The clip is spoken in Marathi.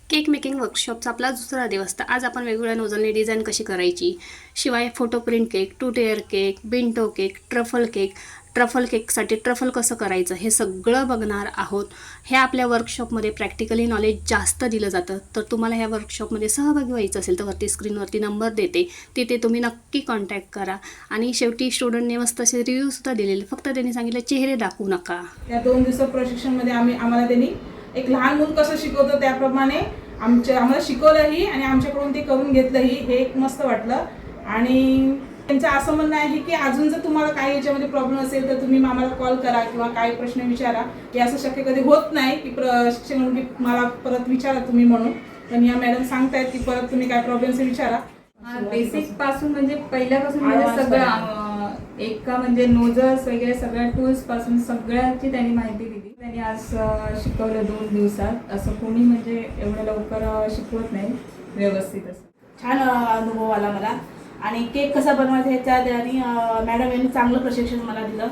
केक मेकिंग वर्कशॉपचा आपला दुसरा दिवस. तर आज आपण वेगवेगळ्या नोझलने डिझाईन कशी करायची, शिवाय photo print cake, 2 tier cake, bento cake, truffle केकसाठी ट्रफल कसं करायचं हे सगळं बघणार आहोत. हे आपल्या वर्कशॉपमध्ये प्रॅक्टिकली नॉलेज जास्त दिलं जातं. तर तुम्हाला ह्या वर्कशॉपमध्ये सहभागी व्हायचं असेल तर वरती स्क्रीनवरती नंबर देते, तिथे तुम्ही नक्की कॉन्टॅक्ट करा. आणि शेवटी स्टुडंटने मस्त असे रिव्ह्यूसुद्धा दिलेले, फक्त त्यांनी सांगितलं चेहरे दाखवू नका. या 2 दिवसा प्रशिक्षणमध्ये आम्हाला त्यांनी एक लहान मूल कसं शिकवतं त्याप्रमाणे आम्हाला शिकवलंही आणि आमच्याकडून ते करून घेतलंही. हे एक मस्त वाटलं. आणि त्यांचं असं म्हणणं आहे की अजून जर तुम्हाला काही याच्यामध्ये प्रॉब्लेम असेल तर तुम्ही आम्हाला कॉल करा किंवा काही प्रश्न विचारा. हे असं शक्य कधी होत नाही की प्रशिक्षण म्हणून की मला परत विचारा तुम्ही म्हणून, पण या मॅडम सांगतायत की परत तुम्ही काय प्रॉब्लेम असेल विचारा. बेसिक पासून म्हणजे पहिल्यापासून म्हणजे सगळं एका म्हणजे नोझल्स वगैरे सगळ्या टूल्स पासून सगळ्याची त्यांनी माहिती दिली. त्यांनी आज शिकवलं 2 दिवसात. असं कोणी म्हणजे एवढं लवकर शिकवत नाही व्यवस्थित. असं छान अनुभव आला मला. आणि केक कसा बनवायचा ह्याच्या आणि मॅडम यांनी चांगलं प्रशिक्षण मला दिलं.